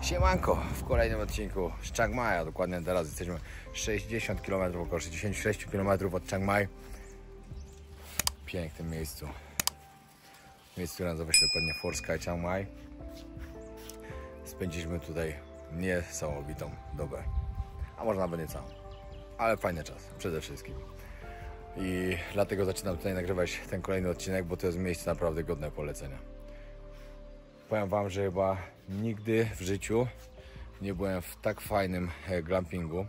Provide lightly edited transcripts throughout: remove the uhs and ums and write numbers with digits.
Siemanko, w kolejnym odcinku z Chiang Mai, a dokładnie teraz jesteśmy 60 km, około 66 km od Chiang Mai. W pięknym miejscu. Miejsce, które nazywa się dokładnie Fort Sky Chiang Mai. Spędziliśmy tutaj niesamowitą dobę, a może nawet nie całą, ale fajny czas przede wszystkim. I dlatego zaczynam tutaj nagrywać ten kolejny odcinek, bo to jest miejsce naprawdę godne polecenia. Powiem wam, że chyba nigdy w życiu nie byłem w tak fajnym glampingu.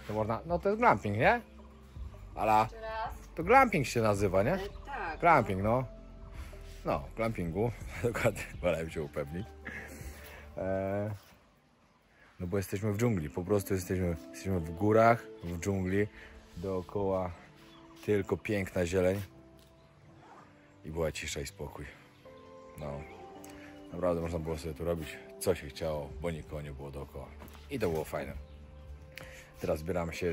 To można, no to jest glamping, nie? Ale to glamping się nazywa, nie? Tak. Glamping, no. No, glampingu. Dokładnie, wolałem się upewnić. No bo jesteśmy w dżungli, po prostu jesteśmy w górach, w dżungli. Dookoła tylko piękna zieleń. I była cisza i spokój. No. Naprawdę można było sobie tu robić co się chciało, bo nikogo nie było dookoła. I to było fajne. Teraz zbieramy się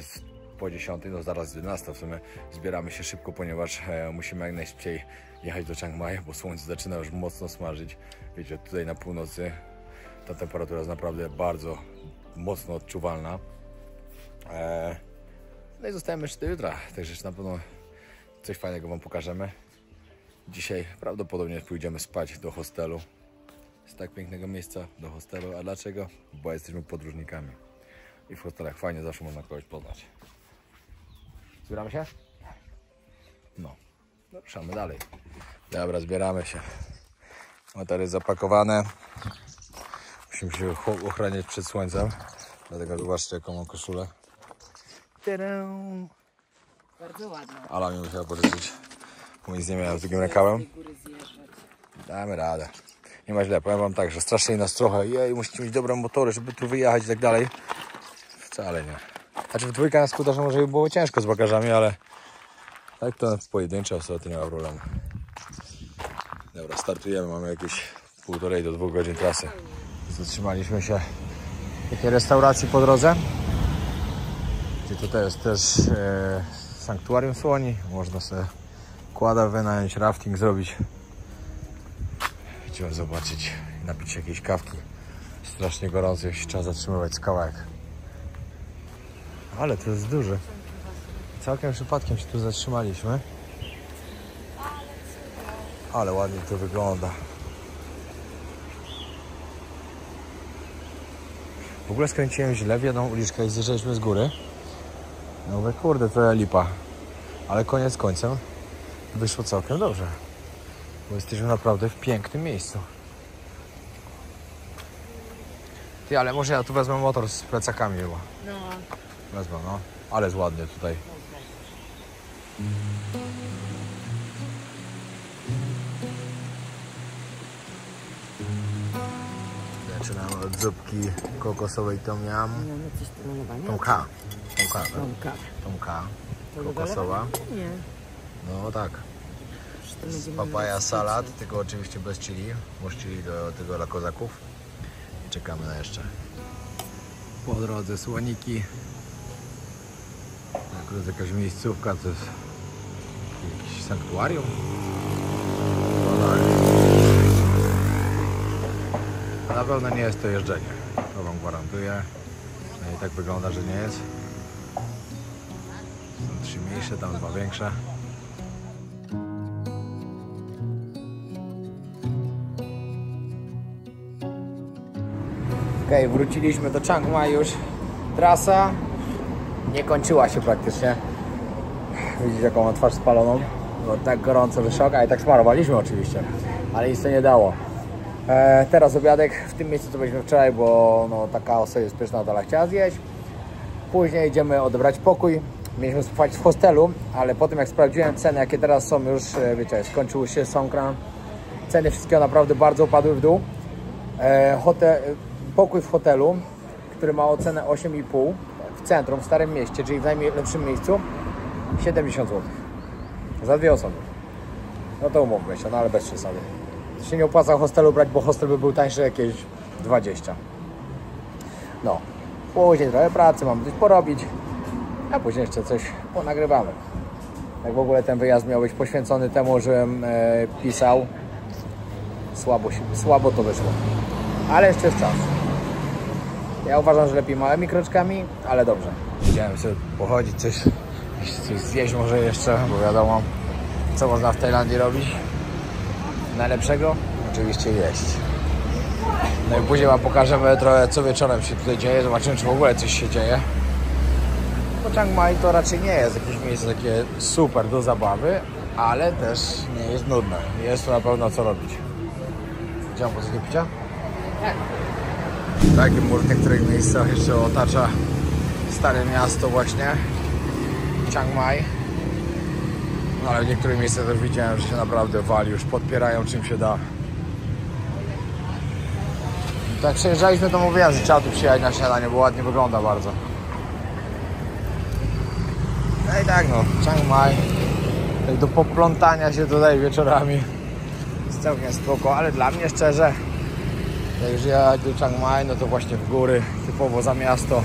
po 10, no zaraz 11 w sumie. Zbieramy się szybko, ponieważ musimy jak najszybciej jechać do Chiang Mai, bo słońce zaczyna już mocno smażyć. Wiecie, tutaj na północy ta temperatura jest naprawdę bardzo mocno odczuwalna. No i zostajemy jeszcze do jutra, także na pewno coś fajnego wam pokażemy. Dzisiaj prawdopodobnie pójdziemy spać do hostelu. Z tak pięknego miejsca do hostelu. A dlaczego? Bo jesteśmy podróżnikami. I w hostelach fajnie zawsze można kogoś poznać. Zbieramy się? No. Ruszamy dalej. Dobra, zbieramy się. Materiały zapakowane. Musimy się ochraniać przed słońcem. Dlatego zobaczcie, jaką mam koszulę. Bardzo ładna. Ala mi musiała pożyczyć. Bo nic nie miałem z drugim rękawem. Damy radę. Nie ma źle, powiem wam tak, że strasznie nas trochę. Jej, musicie mieć dobre motory, żeby tu wyjechać i tak dalej. Wcale nie. Znaczy w dwójkę na skuterze może by było ciężko z bagażami, ale tak to pojedyncze osoby to nie ma problemu. Dobra, startujemy, mamy jakieś 1,5 do 2 godzin trasy. Zatrzymaliśmy się w takiej restauracji po drodze. Gdzie tutaj jest też sanktuarium słoni. Można sobie quada wynająć, rafting zrobić. Chciałem zobaczyć, napić się jakiejś kawki. Strasznie gorąco, jeśli trzeba zatrzymywać z kawałek. Ale to jest duży. Całkiem przypadkiem się tu zatrzymaliśmy. Ale ładnie to wygląda. W ogóle skręciłem źle w jedną uliczkę i zjeżdżaliśmy z góry. No mówię, kurde, to lipa. Ale koniec końcem wyszło całkiem dobrze. Bo jesteśmy naprawdę w pięknym miejscu. Ty, ale może ja tu wezmę motor z plecakami chyba. No. Wezmę, no. Ale jest ładnie tutaj. Zaczynamy od zupki kokosowej tom yum. Tomka. Tomka. Kokosowa. Nie. No tak. Papaja salad, tylko oczywiście bez chili, bo chili do tego dla kozaków. I czekamy na jeszcze. Po drodze słoniki. To jest jakaś miejscówka, to jest jakieś sanktuarium. Na pewno nie jest to jeżdżenie, to wam gwarantuję. No i tak wygląda, że nie jest. Są 3 mniejsze, tam 2 większe. Okej, wróciliśmy do Chiang Mai już. Trasa nie kończyła się praktycznie. Widzicie, jaką mam twarz spaloną. Było tak gorąco, że szok, a i tak smarowaliśmy oczywiście. Ale nic to nie dało. Teraz obiadek w tym miejscu, co byliśmy wczoraj, bo no, taka osoba jest pyszna, Dala chciała zjeść. Później idziemy odebrać pokój. Mieliśmy spać w hostelu, ale po tym jak sprawdziłem ceny, jakie teraz są już, wiecie, skończył się Songkran. Ceny wszystkiego naprawdę bardzo upadły w dół. Pokój w hotelu, który ma ocenę 8,5 w centrum, w Starym Mieście, czyli w najlepszym miejscu, 70 zł. Za 2 osoby. No to umówmy się, no ale bez przesady. Się nie opłaca hostelu brać, bo hostel by był tańszy jakieś 20. No. Później trochę pracy, mamy coś porobić, a później jeszcze coś ponagrywamy. Tak w ogóle ten wyjazd miał być poświęcony temu, żebym pisał. Słabo to wyszło. Ale jeszcze jest czas. Ja uważam, że lepiej małymi kroczkami, ale dobrze. Chciałem sobie pochodzić, coś zjeść może jeszcze, bo wiadomo, co można w Tajlandii robić. Najlepszego? Oczywiście jeść. No i później wam pokażemy trochę, co wieczorem się tutaj dzieje. Zobaczymy, czy w ogóle coś się dzieje. Bo Chiang Mai to raczej nie jest jakieś miejsce takie super do zabawy, ale też nie jest nudne. Jest tu na pewno co robić. Widziałem po coś picia? Tak. Taki mur w niektórych miejscach jeszcze otacza stare miasto właśnie Chiang Mai. No ale w niektórych miejscach też widziałem, że się naprawdę wali, już podpierają czym się da. Tak przejeżdżaliśmy, to mówiłem, że trzeba tu przyjechać na śniadanie, bo ładnie wygląda bardzo. No i tak no, Chiang Mai, tak do poplątania się tutaj wieczorami jest całkiem spoko, ale dla mnie szczerze, jak już jechać do Chiang Mai, no to właśnie w góry, typowo za miasto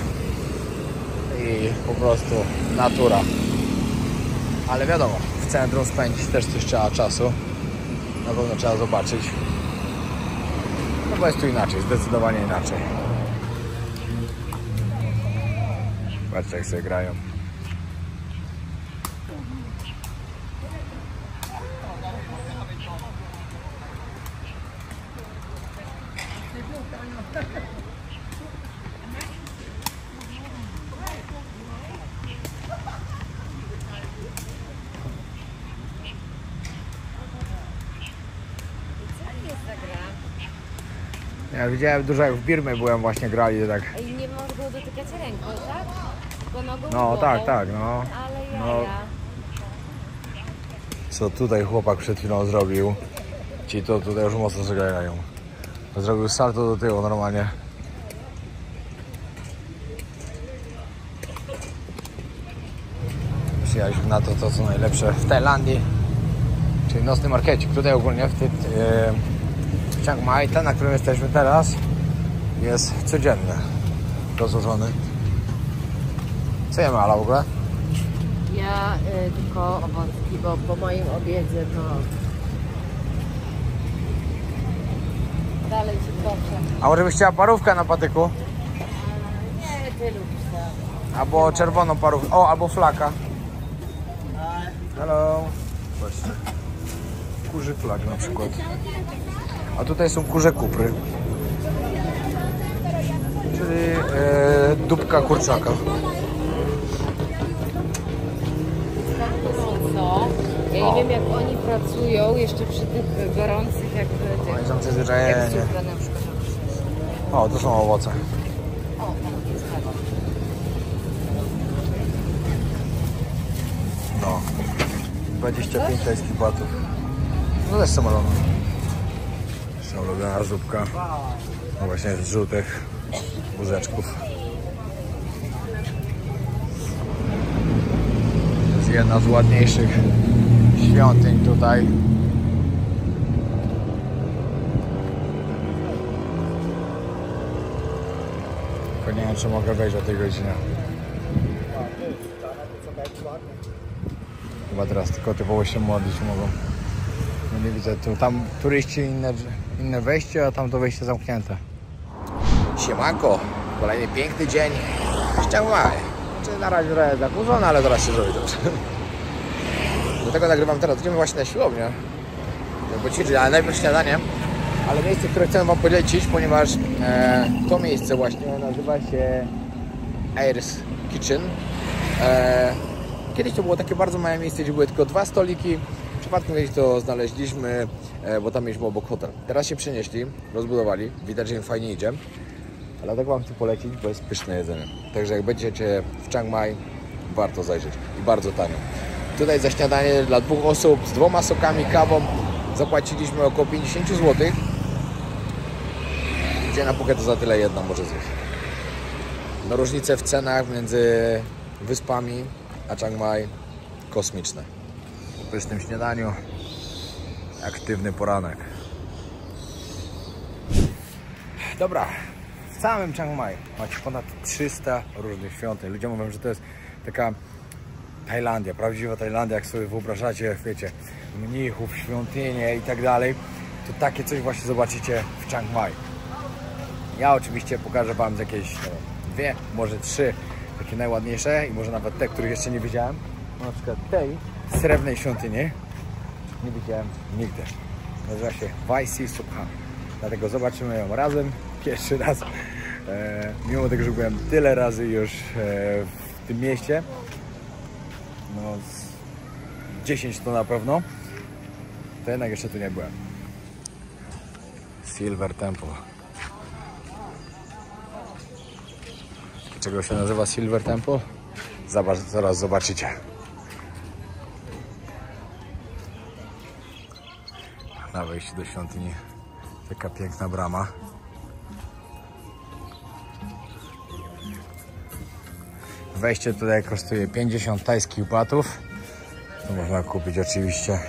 i po prostu natura. Ale wiadomo, w centrum spędzić też coś trzeba czasu, na pewno trzeba zobaczyć. No bo jest tu inaczej, zdecydowanie inaczej. Patrzcie jak sobie grają. Ja widziałem dużo, jak w Birmie byłem, właśnie grali tak. I nie można było dotykać ręką, tak? Tylko nogą No głową. tak, no. Ale No. jaja. Co tutaj chłopak przed chwilą zrobił. Ci to tutaj już mocno zagrają. Zrobił salto do tyłu normalnie. Przyjechaliśmy na to, co najlepsze w Tajlandii. Czyli nocny markecik. Tutaj ogólnie w Chiang Mai, ten, na którym jesteśmy teraz, jest codzienny, rozłożony. Co jemy, Ala, w ogóle? Ja tylko owocki, bo po moim obiedzie to dalej się proszę. A może byś chciała parówkę na patyku? Nie, ty lubisz to. Albo czerwoną parówkę. O, albo flaka. Hello. Właśnie. Kurzy flag na przykład. A tutaj są kurze kupry. Czyli dupka kurczaka. Gorąco. Ja nie wiem, jak oni pracują jeszcze przy tych gorących, jak Oni są jak przyzwyczajeni. cukra na przykład. O, to są owoce. O, tam jest chleba. No. 25 tajskich batów. No też samolot. Nasza ulubiona zupka. No właśnie z żółtych łóżeczków. To jest jedna z ładniejszych świątyń tutaj. Tylko nie wiem, czy mogę wejść o tej godzinie. Chyba teraz tylko typowo się modlić mogą. No nie widzę tu. Tam turyści inne wejście, a tam to wejście zamknięte. Siemanko, kolejny piękny dzień w Chiang Mai. Czy na razie trochę zakurzony, ale zaraz się zrobi dobrze. Dlatego nagrywam teraz. Idziemy właśnie na siłownię, żeby ćwiczyć, ale najpierw śniadanie. Ale miejsce, które chcę wam polecić, ponieważ to miejsce właśnie nazywa się Air's Kitchen. Kiedyś to było takie bardzo małe miejsce, gdzie były tylko 2 stoliki. Przypadkiem kiedyś to znaleźliśmy, bo tam mieliśmy obok hotel. Teraz się przenieśli, rozbudowali. Widać, że im fajnie idzie. Ale tak wam chcę polecić, bo jest pyszne jedzenie. Także jak będziecie w Chiang Mai, warto zajrzeć. I bardzo tanio. Tutaj za śniadanie dla 2 osób z 2 sokami, kawą zapłaciliśmy około 50 zł. Gdzie na pókę to za tyle jedna może zjeść. No różnice w cenach między wyspami a Chiang Mai kosmiczne. Po pysznym śniadaniu aktywny poranek. Dobra, w całym Chiang Mai macie ponad 300 różnych świątyń. Ludzie mówią, że to jest taka Tajlandia, prawdziwa Tajlandia, jak sobie wyobrażacie, wiecie, mnichów, świątynie i tak dalej. To takie coś właśnie zobaczycie w Chiang Mai. Ja oczywiście pokażę Wam z jakieś dwie, może trzy takie najładniejsze i może nawet te, których jeszcze nie widziałem. Na przykład tej srebrnej świątyni nie widziałem nigdy. Nazywa się Vaisi Subha. Dlatego zobaczymy ją razem, pierwszy raz. Mimo tego, że byłem tyle razy już w tym mieście, no 10 to na pewno, to jednak jeszcze tu nie byłem. Silver Temple. Dlaczego się nazywa Silver Temple? Zaraz zobaczycie. Na wejściu do świątyni taka piękna brama. Wejście tutaj kosztuje 50 tajskich batów. Tu można kupić oczywiście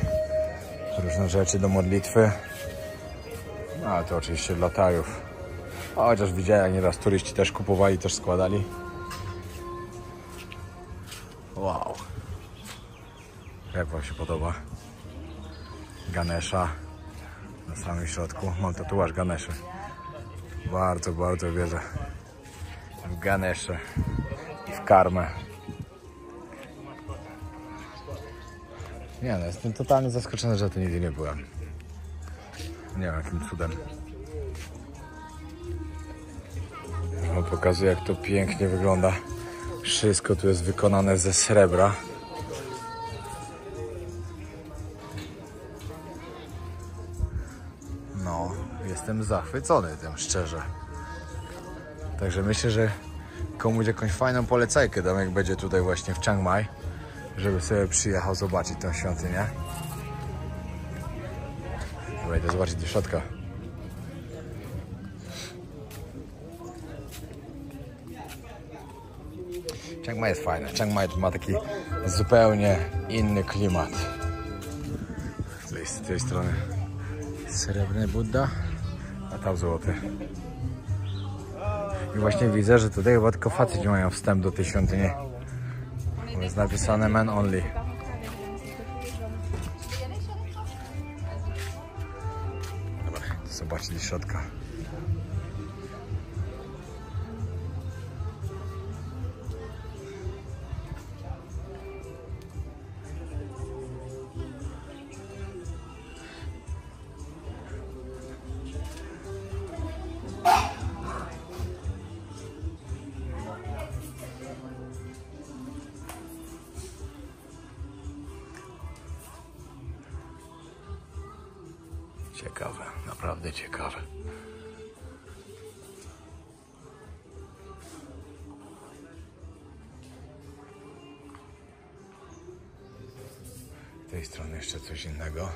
różne rzeczy do modlitwy. No ale to oczywiście dla Tajów. Chociaż widziałem, jak nieraz turyści też kupowali, też składali. Wow. Jak Wam się podoba? Ganesha na samym środku. Mam tatuaż Ganeszy. Bardzo, bardzo wierzę w Ganeszę i w karmę. Nie no, jestem totalnie zaskoczony, że tu nigdy nie byłem. Nie wiem, jakim cudem. Wam pokazuję, jak to pięknie wygląda. Wszystko tu jest wykonane ze srebra. No, jestem zachwycony tym, szczerze. Także myślę, że komuś jakąś fajną polecajkę dam, jak będzie tutaj właśnie w Chiang Mai, żeby sobie przyjechał zobaczyć tę świątynię. Wejdę zobaczyć do środka. Chiang Mai jest fajne. Chiang Mai ma taki zupełnie inny klimat. Z tej strony srebrny Buddha, a tam złoty. I właśnie widzę, że tutaj chyba tylko faceci mają wstęp do tej świątyni. Jest napisane men only. Dobra, zobaczcie do środka. Ciekawe, naprawdę ciekawe. Z tej strony jeszcze coś innego.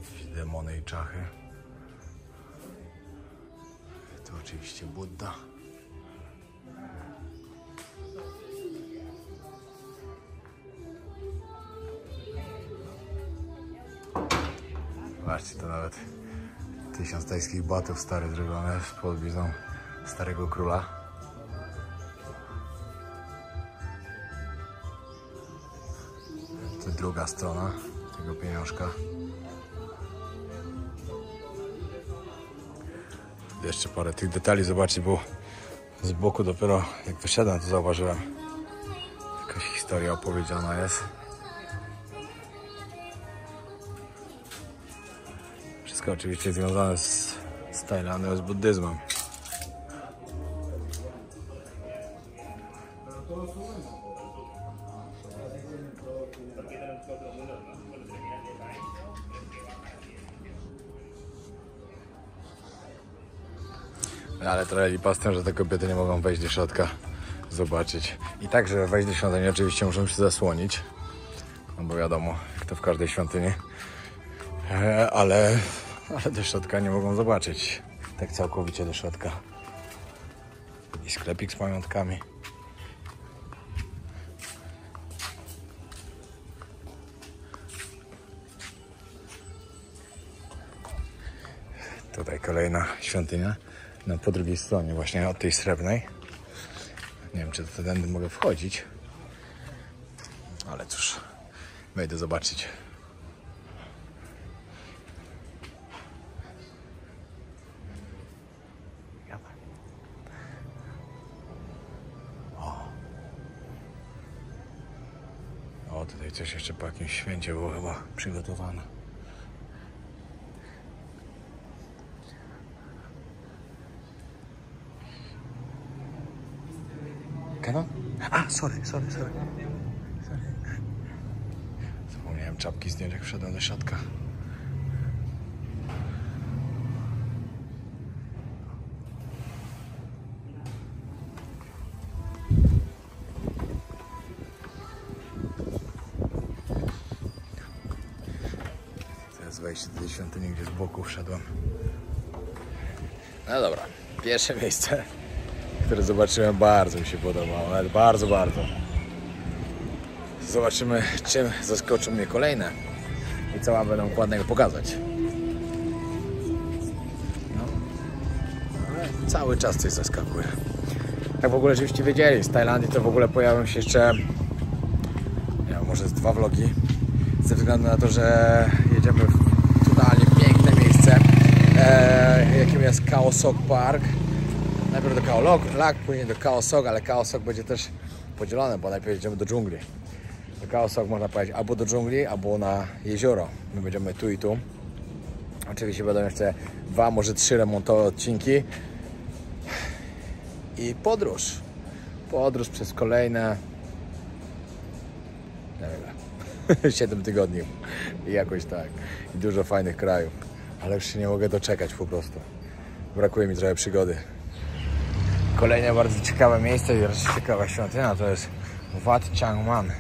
Jakieś demony i czachy. To oczywiście Buddha. Zobaczcie, to nawet 1000 tajskich batów stare zrobione z podbizą starego króla. To druga strona tego pieniążka. Jeszcze parę tych detali zobaczyć, bo z boku dopiero jak wyszedłem, to zauważyłem. Jakaś historia opowiedziana jest. Wszystko oczywiście związane z Tajlandią, z buddyzmem. Ale trochę lipa z tym, że te kobiety nie mogą wejść do środka, zobaczyć. I tak, żeby wejść do świątyni, oczywiście muszą się zasłonić. No bo wiadomo, jak to w każdej świątyni. Ale do środka nie mogą zobaczyć. Tak całkowicie do środka. I sklepik z pamiątkami. Tutaj kolejna świątynia. No, po drugiej stronie, właśnie od tej srebrnej. Nie wiem, czy to tędy mogę wchodzić. Ale cóż, wejdę zobaczyć. coś jeszcze po jakimś święcie było chyba przygotowane. Canon? A, sorry. Zapomniałem czapki zdjąć, jak wszedłem do środka. Teraz wejście do tej świątyni, gdzie z boku wszedłem. No dobra, pierwsze miejsce, które zobaczyłem, bardzo mi się podobało, ale bardzo. Zobaczymy, czym zaskoczą mnie kolejne i co mam będą ładnego pokazać. No, ale cały czas coś zaskakuje. Jak w ogóle, żebyście wiedzieli, z Tajlandii to w ogóle pojawią się jeszcze, nie wiem, może z 2 vlogi, ze względu na to, że jedziemy w totalnie piękne miejsce, jakim jest Khao Sok Park. Najpierw do Khao Lak, później do Khao Sok, ale Khao Sok będzie też podzielone, bo najpierw jedziemy do dżungli. Do Khao Sok można powiedzieć albo do dżungli, albo na jezioro. My będziemy tu i tu. Oczywiście będą jeszcze 2, może 3 remontowe odcinki. I podróż przez kolejne, nie wiem, 7 tygodni i jakoś tak. I dużo fajnych krajów, ale już się nie mogę doczekać po prostu. Brakuje mi trochę przygody. Kolejne bardzo ciekawe miejsce i raczej ciekawa świątynia to jest Wat Chiang Man.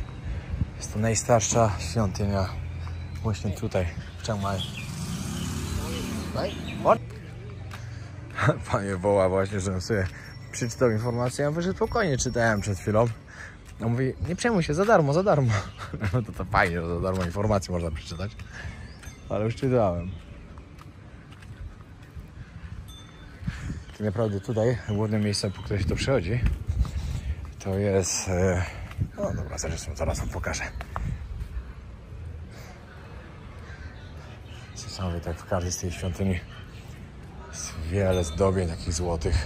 Jest to najstarsza świątynia właśnie tutaj w Chiang Mai. Pan mnie woła właśnie, żebym sobie przeczytał informację, ja wyszedł spokojnie, czytałem przed chwilą. On mówi, nie przejmuj się, za darmo. No to fajnie, że za darmo informacje można przeczytać. Ale już czytałem. Tak naprawdę tutaj głównym miejscem, po które się to przychodzi, to jest... No dobra, zresztą zaraz wam pokażę. Niesamowite, tak w każdej z tej świątyni jest wiele zdobień takich złotych.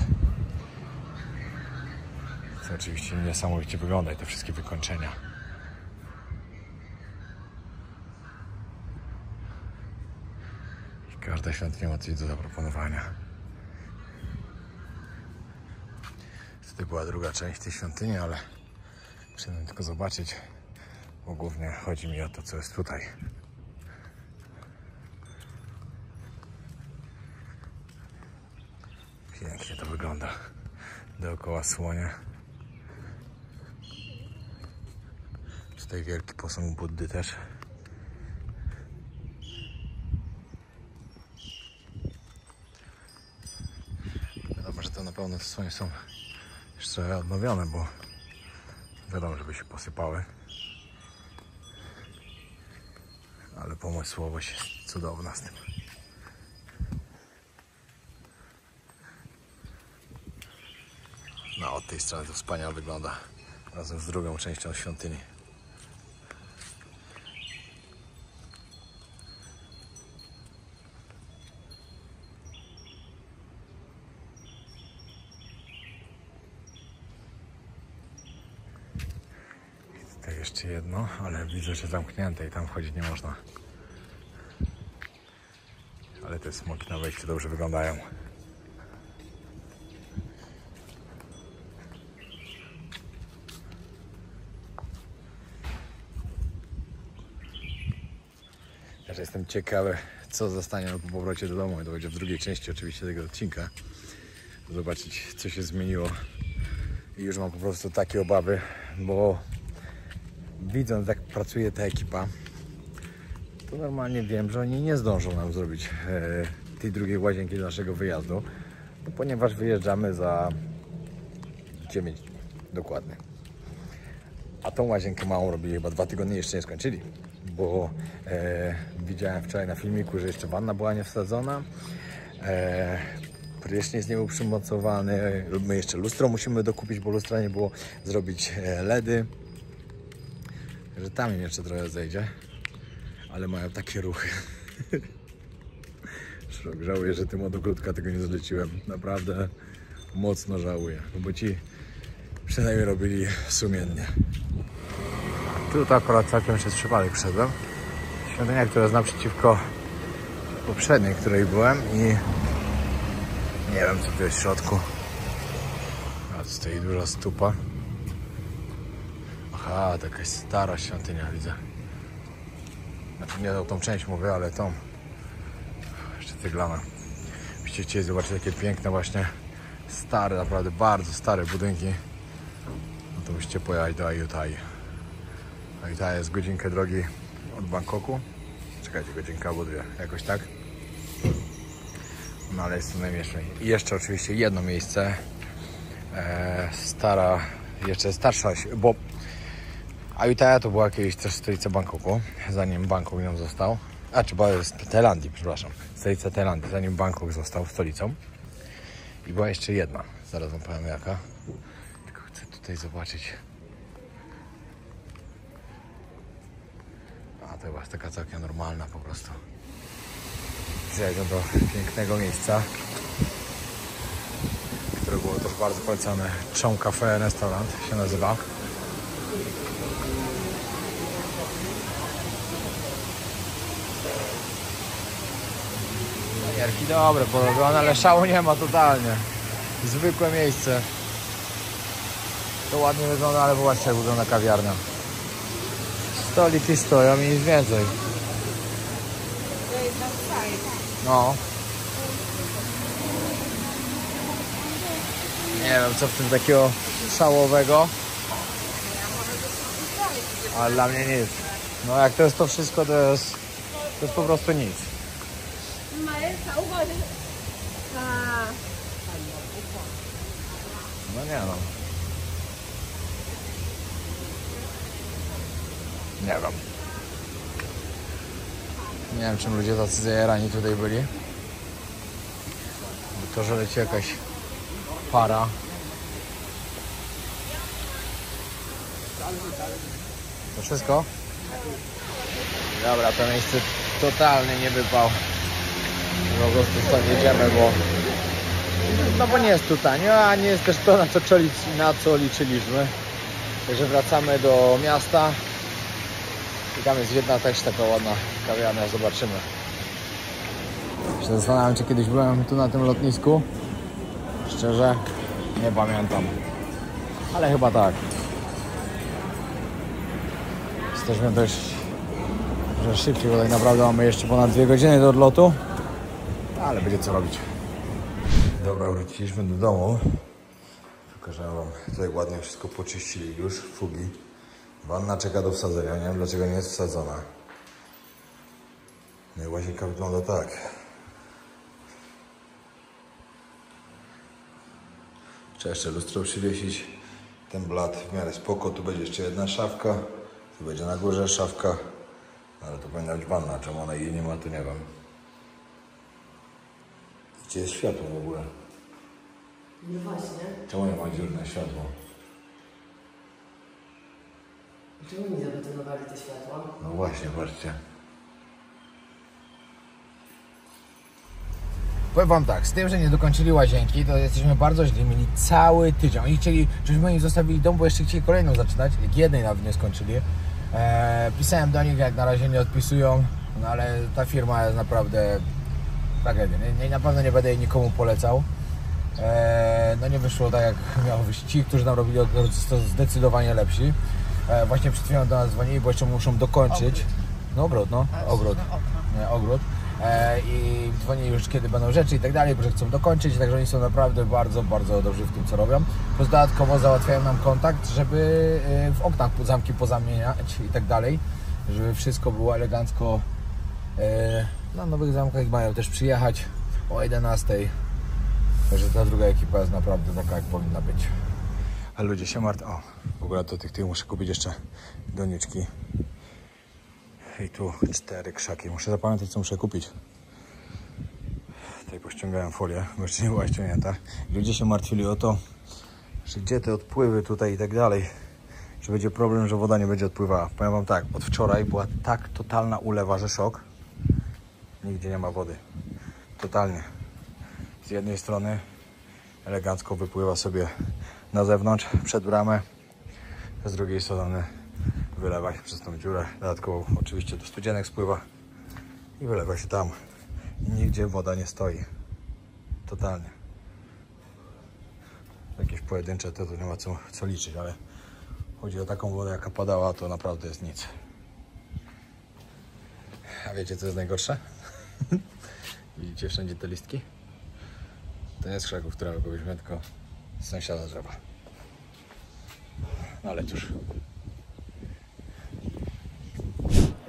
To oczywiście niesamowicie wygląda i te wszystkie wykończenia. I każda świątynia ma coś do zaproponowania. Tutaj była druga część tej świątyni, ale przyszedłem tylko zobaczyć, bo głównie chodzi mi o to, co jest tutaj. Pięknie to wygląda. Dookoła słonie. Tutaj wielki posąg Buddy też. Wiadomo, że to na pewno te słonie są już trochę odnowione, bo wiadomo, żeby się posypały. Ale pomysłowość jest cudowna z tym. No, od tej strony to wspaniale wygląda. Razem z drugą częścią świątyni. Tutaj jeszcze jedno, ale widzę, że zamknięte i tam wchodzić nie można. Ale te smoki na wejściu dobrze wyglądają. Też jestem ciekawy, co zostanie po powrocie do domu. To będzie w drugiej części oczywiście tego odcinka. Zobaczyć, co się zmieniło. I już mam po prostu takie obawy, bo widząc, jak pracuje ta ekipa, to normalnie wiem, że oni nie zdążą nam zrobić tej drugiej łazienki do naszego wyjazdu, no, ponieważ wyjeżdżamy za 9 dni dokładnie. A tą łazienkę małą robili chyba 2 tygodnie, jeszcze nie skończyli, bo widziałem wczoraj na filmiku, że jeszcze wanna była nie wsadzona, prysznic nie był przymocowany, my jeszcze lustro musimy dokupić, bo lustra nie było, zrobić LEDy, że tam im jeszcze trochę zejdzie, ale mają takie ruchy. Szok, żałuję, że tym od ogródka tego nie zleciłem, naprawdę mocno żałuję, bo ci przynajmniej robili sumiennie. Tu to akurat całkiem przez przypadek wszedłem. Świątynia, która jest naprzeciwko poprzedniej, której byłem i nie wiem, co tu jest w środku. A tu stoi duża stupa. Aha, to jakaś stara świątynia, widzę. Znaczy nie o tą część mówię, ale tą. Jeszcze ceglana. Jeśli chcieli zobaczyć takie piękne właśnie stare, naprawdę bardzo stare budynki, no to musicie pojechać do Ayutthaya. Ayutthaya jest godzinkę drogi od Bangkoku. Czekajcie, godzinka albo dwie, jakoś tak. No ale jest to najmniejsze. I jeszcze oczywiście jedno miejsce. Jeszcze starsza, bo Ayutthaya to była kiedyś też stolica Bangkoku, zanim Bangkok nią został. Z Tajlandii, przepraszam. Stolica Tajlandii, zanim Bangkok został stolicą. I była jeszcze jedna, zaraz wam powiem jaka. Tylko chcę tutaj zobaczyć. A to chyba jest taka całkiem normalna po prostu. Zjeżdżam do pięknego miejsca, które było też bardzo polecane. Chom Cafe Restaurant się nazywa. Jarki dobre porobione, ale szału nie ma totalnie. Zwykłe miejsce. To ładnie wygląda, ale zobaczcie jak wygląda kawiarnia. Stoliki stoją i nic więcej. No. Nie wiem co w tym takiego szałowego. Ale dla mnie nic. No jak to jest to wszystko, to jest po prostu nic. No nie no. Nie wiem. Nie wiem czym ludzie tacy zajarani tutaj byli. To, że leci jakaś para. To wszystko? Dobra, to miejsce totalnie nie wypał. Po prostu stąd jedziemy, bo nie jest tu tanio, a nie jest też to, na co liczyliśmy. Także wracamy do miasta. I tam jest jedna też taka ładna kawiarnia, zobaczymy. Się zastanawiam, czy kiedyś byłem tu na tym lotnisku. Szczerze, nie pamiętam. Ale chyba tak. Jesteśmy dość szybciej, bo tak naprawdę mamy jeszcze ponad 2 godziny do odlotu. Ale będzie co robić. Dobra, wróciliśmy do domu. Pokażę wam, tutaj ładnie wszystko poczyścili już, fugi. Wanna czeka do wsadzenia, nie wiem dlaczego nie jest wsadzona. No i łazienka wygląda tak. Trzeba jeszcze lustro przywiesić. Ten blat w miarę spoko, tu będzie jeszcze jedna szafka. Tu będzie na górze szafka. Ale to powinna być wanna, czemu ona jej nie ma, to nie wiem. Gdzie jest światło w ogóle? No właśnie. Czemu nie ma dziurne światło? Czemu nie zabetonowali te światła? No właśnie, patrzcie. Powiem wam tak, z tym, że nie dokończyli łazienki, to jesteśmy bardzo źli, mieli cały tydzień. Oni chcieli, żebyśmy im zostawili dom, bo jeszcze chcieli kolejną zaczynać, jak jednej nawet nie skończyli. Pisałem do nich, jak na razie nie odpisują, no ale ta firma jest naprawdę tragedia. Na pewno nie będę jej nikomu polecał. No nie wyszło tak, jak miało wyjść. Ci, którzy nam robili to zdecydowanie lepsi. Właśnie przed chwilą do nas dzwonili, bo jeszcze muszą dokończyć. No ogród, no. Ogród. Nie, ogród. I dzwonili już kiedy będą rzeczy i tak dalej, bo że chcą dokończyć, także oni są naprawdę bardzo, bardzo dobrzy w tym co robią. Plus dodatkowo załatwiają nam kontakt, żeby w oknach zamki pozamieniać i tak dalej, żeby wszystko było elegancko. Na nowych zamkach mają też przyjechać o 11. Także ta druga ekipa jest naprawdę taka jak powinna być. A ludzie się martwią. O, w ogóle do tych muszę kupić jeszcze doniczki. I tu 4 krzaki. Muszę zapamiętać, co muszę kupić. Tutaj pościągałem folię, bo jeszcze nie była ściągnięta. Ludzie się martwili o to, że gdzie te odpływy tutaj i tak dalej. Że będzie problem, że woda nie będzie odpływała. Powiem wam tak, od wczoraj była tak totalna ulewa, że szok. Nigdzie nie ma wody. Totalnie. Z jednej strony elegancko wypływa sobie na zewnątrz, przed bramę. Z drugiej strony wylewa się przez tą dziurę. Dodatkowo oczywiście do studzienek spływa i wylewa się tam. I nigdzie woda nie stoi. Totalnie. Jakieś pojedyncze to nie ma co liczyć, ale chodzi o taką wodę, jaka padała, to naprawdę jest nic. A wiecie, co jest najgorsze? Widzicie wszędzie te listki? To nie z krzaków, które wykobyliśmy, tylko z sąsiada drzewa. No ale cóż.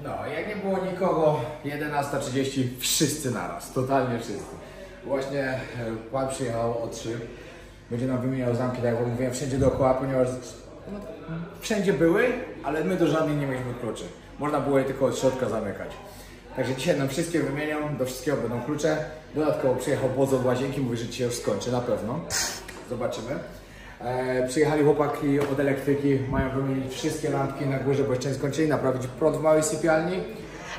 No, jak nie było nikogo, 11:30, wszyscy naraz, totalnie wszyscy. Właśnie pan przyjechał o 3. Będzie nam wymieniał zamki, tak jak mówiłem, wszędzie dookoła, ponieważ wszędzie były, ale my do żadnej nie mieliśmy kluczy. Można było je tylko od środka zamykać. Także dzisiaj nam wszystkie wymienią, do wszystkiego będą klucze. Dodatkowo przyjechał Bozo od Łazienki, mówi, że dzisiaj już skończy, na pewno. Zobaczymy. Przyjechali chłopaki od elektryki, mają wymienić wszystkie lampki na górze, bo jeszcze nie skończyli, naprawić prąd w małej sypialni.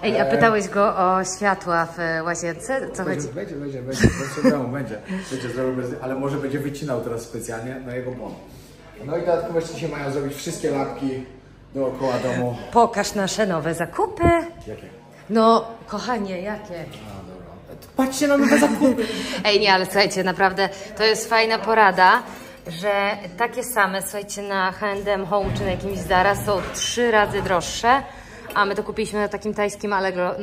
Ej, a pytałeś go o światła w łazience? Co chodzi? Będzie, bez problemu, będzie zrobił, ale może będzie wycinał teraz specjalnie na jego błąd. No i dodatkowo jeszcze dzisiaj mają zrobić wszystkie lampki dookoła domu. Pokaż nasze nowe zakupy. Jakie? No, kochanie, jakie? A, dobra. Patrzcie na nowe zakupy. Ej, nie, ale słuchajcie, naprawdę to jest fajna porada, że takie same, słuchajcie, na H&M Home czy na jakimś Zara są 3 razy droższe, a my to kupiliśmy na takim tajskim Allegro,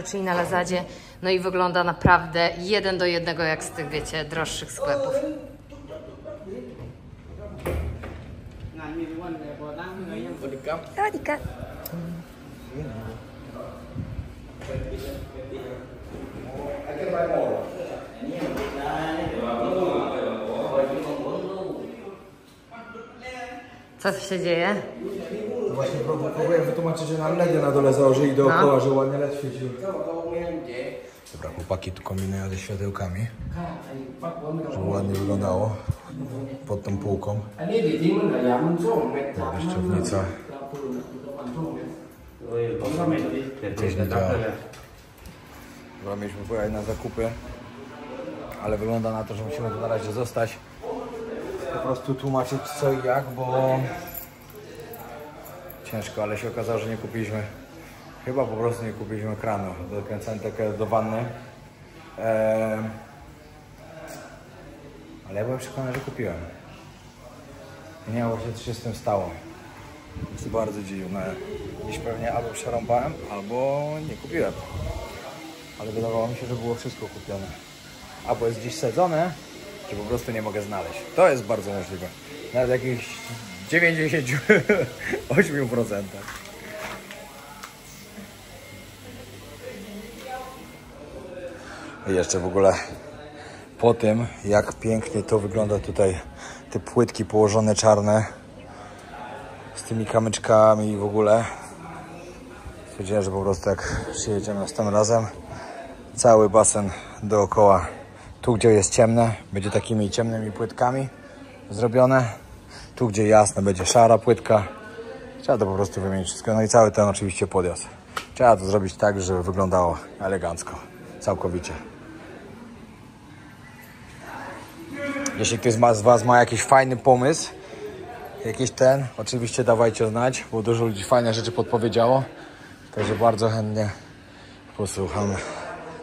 czyli na Lazadzie, no i wygląda naprawdę 1 do 1 jak z tych, wiecie, droższych sklepów. Radika. Co się dzieje? Właśnie próbuję wytłumaczyć, że nam LEDy na dole założyli dookoła, że ładnie LED świecił. Dobra, chłopaki tu kombinują ze światełkami, żeby ładnie wyglądało pod tą półką. Wyjściownica. Gdzieś nie działa. Dobra, mieliśmy pojechać na zakupy, ale wygląda na to, że musimy tu na razie zostać. Po prostu tłumaczyć co i jak, bo ciężko, ale się okazało, że nie kupiliśmy, chyba po prostu nie kupiliśmy kranu do kręcenia do wanny. Ale ja byłem przekonany, że kupiłem. I nie wiem właśnie, co się z tym stało. Jest bardzo dziwne. Dziś pewnie albo przerąbałem, albo nie kupiłem. Ale wydawało mi się, że było wszystko kupione. Albo jest gdzieś sadzone, czy po prostu nie mogę znaleźć. To jest bardzo możliwe. Nawet jakichś 98%. I jeszcze w ogóle po tym, jak pięknie to wygląda tutaj, te płytki położone czarne z tymi kamyczkami i w ogóle, stwierdziłem, że po prostu jak przyjedziemy następnym razem, cały basen dookoła, tu gdzie jest ciemne, będzie takimi ciemnymi płytkami zrobione, tu gdzie jasne, będzie szara płytka. Trzeba to po prostu wymienić wszystko, no i cały ten oczywiście podjazd. Trzeba to zrobić tak, żeby wyglądało elegancko, całkowicie. Jeśli ktoś z Was ma jakiś fajny pomysł, oczywiście dawajcie znać, bo dużo ludzi fajne rzeczy podpowiedziało. Także bardzo chętnie posłucham,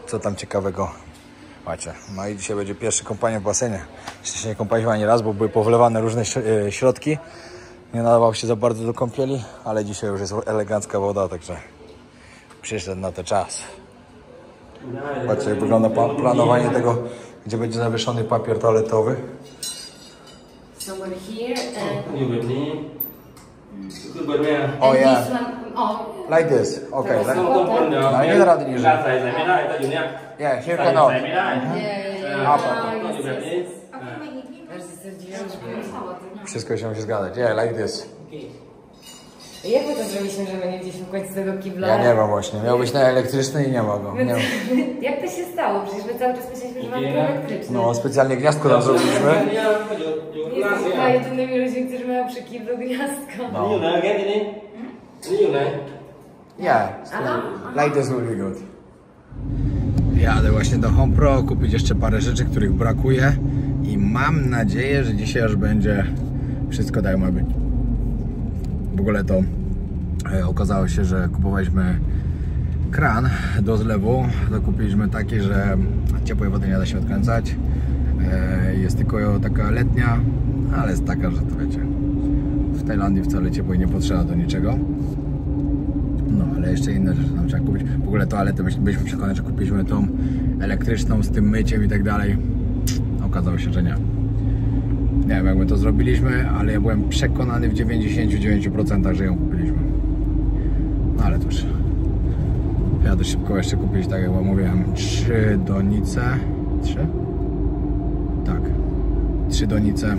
co tam ciekawego macie. No i dzisiaj będzie pierwsze kąpanie w basenie. Jeszcze się nie kąpaliśmy ani raz, bo były powlewane różne środki. Nie nadawał się za bardzo do kąpieli, ale dzisiaj już jest elegancka woda, także przyszedł na ten czas. Patrzcie, jak wygląda planowanie tego, gdzie będzie zawieszony papier toaletowy. Oh yeah. Like this. Okay. No nie da rady niżej. Yeah, here cannot. Wszystko się musi zgadzać. Yeah, like this. Jak my to zrobiliśmy, że my nie widzieliśmy w końcu tego kibla? Ja nie wiem właśnie. Miał być na elektryczny i nie ma go. Nie. Jak to się stało? Przecież my cały czas myśleliśmy, że mamy elektryczny. No, specjalnie gniazdko tam zrobiliśmy. Jesteśmy chyba jedynymi ludźmi, którzy mają przy kiblu gniazdko. No. Yeah, like this will be good. Jadę właśnie do Home Pro, kupić jeszcze parę rzeczy, których brakuje i mam nadzieję, że dzisiaj już będzie wszystko tak ma być. W ogóle to Okazało się, że kupowaliśmy kran do zlewu. Zakupiliśmy taki, że ciepłej wody nie da się odkręcać. Jest tylko taka letnia, ale jest taka, że to wiecie, w Tajlandii wcale ciepłej nie potrzeba do niczego. No, ale jeszcze inne rzeczy nam trzeba kupić. W ogóle toaletę byliśmy przekonani, że kupiliśmy tą elektryczną z tym myciem i tak dalej. Okazało się, że nie. Nie wiem, jak my to zrobiliśmy, ale ja byłem przekonany w 99%, że ją kupiliśmy. No ale cóż. Jadę szybko jeszcze kupić, tak jak wam mówiłem, 3 donice. 3? Tak. 3 donice,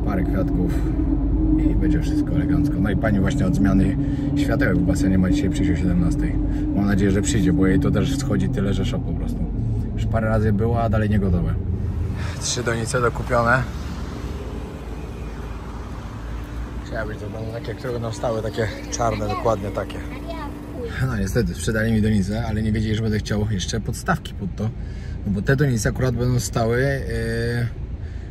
parę kwiatków i będzie wszystko elegancko. No i pani właśnie od zmiany światełek w basenie ma dzisiaj przyjść o 17. Mam nadzieję, że przyjdzie, bo jej to też schodzi tyle, że szok po prostu. Już parę razy była, a dalej nie gotowe. 3 donice dokupione. Chciały być to będą takie, które będą stały, takie czarne, dokładnie takie. No niestety, sprzedali mi donicę, ale nie wiedzieli, że będę chciał jeszcze podstawki pod to. No bo te donice akurat będą stały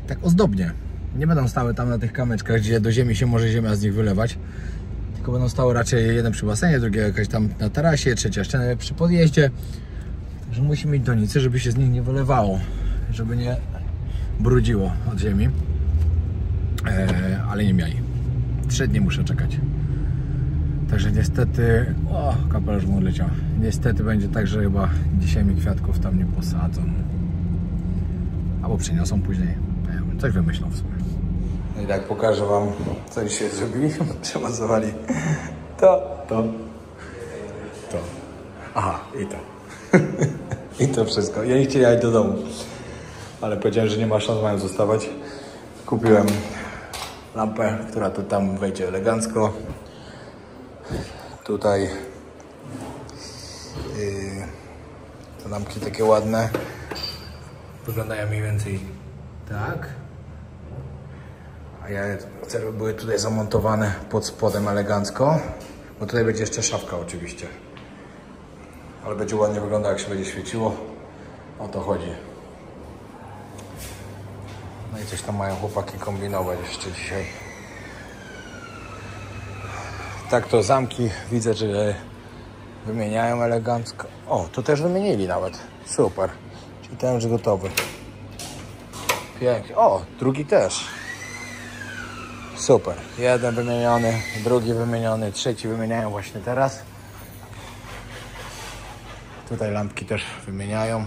tak ozdobnie. Nie będą stały tam na tych kamyczkach, gdzie do ziemi się może ziemia z nich wylewać. Tylko będą stały raczej jeden przy basenie, drugie jakaś tam na tarasie, trzecia jeszcze przy podjeździe. Także musi mieć donice, żeby się z nich nie wylewało. Żeby nie brudziło od ziemi. Ale nie mieli. 3 dni muszę czekać. Także niestety... O, kapelusz mu odleciał. Niestety będzie tak, że chyba dzisiaj mi kwiatków tam nie posadzą. Albo przyniosą później. Nie wiem, coś wymyślą w sumie. No i tak pokażę wam, co dzisiaj zrobili. Przemazowali to. Aha, i to. I to wszystko. Ja nie chcieli jechać do domu. Ale powiedziałem, że nie ma szans, mają zostawać. Kupiłem lampę, która tu tam wejdzie elegancko. Tutaj te lampki takie ładne. Wyglądają mniej więcej tak. A ja chcę, żeby były tutaj zamontowane pod spodem elegancko. Bo tutaj będzie jeszcze szafka oczywiście. Ale będzie ładnie wyglądać, jak się będzie świeciło. O to chodzi. No i coś tam mają chłopaki kombinować jeszcze dzisiaj. Tak to zamki widzę, że wymieniają elegancko. O, to też wymienili nawet. Super. Czyli ten już gotowy. Pięknie. O, drugi też. Super. Jeden wymieniony, drugi wymieniony, trzeci wymieniają właśnie teraz. Tutaj lampki też wymieniają.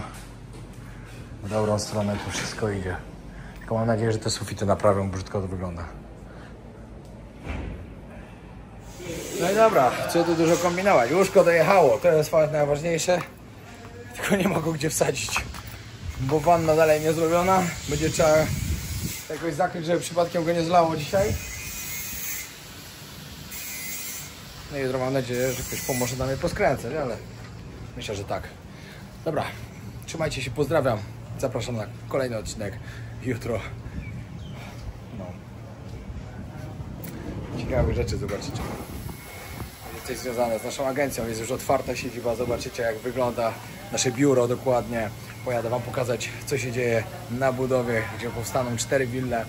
W dobrą stronę tu wszystko idzie. Tylko mam nadzieję, że te sufity naprawią, brzydko to wygląda. No i dobra, co tu dużo kombinować. Łóżko dojechało, to jest najważniejsze. Tylko nie ma go gdzie wsadzić. Bo wanna dalej nie zrobiona. Będzie trzeba jakoś zakryć, żeby przypadkiem go nie zlało dzisiaj. No i jutro mam nadzieję, że ktoś pomoże nam je poskręcać, ale myślę, że tak. Dobra, trzymajcie się, pozdrawiam. Zapraszam na kolejny odcinek jutro. No. Ciekawe rzeczy zobaczycie. Coś związane z naszą agencją, jest już otwarta siedziba, zobaczycie jak wygląda nasze biuro dokładnie. Pojadę wam pokazać, co się dzieje na budowie, gdzie powstaną 4 wille.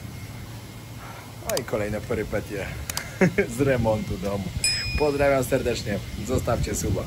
No i kolejne perypetie z remontu domu. Pozdrawiam serdecznie, zostawcie suba.